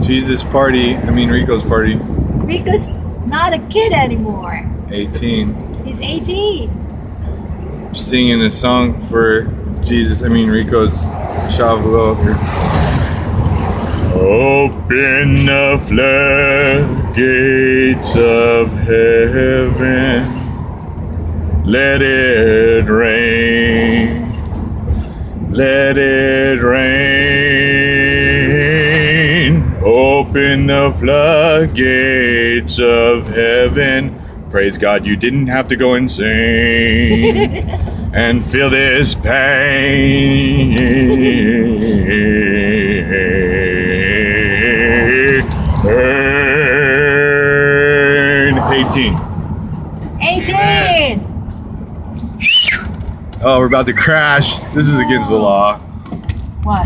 Jesus party. Rico's party. Rico's not a kid anymore. 18. He's 18. Singing a song for Rico's Shavuot here. Open the floodgates of heaven. Let it rain. Let it rain. Open the floodgates of heaven. Praise God, you didn't have to go insane and feel this pain. 18. 18! Oh, we're about to crash. This is against the law.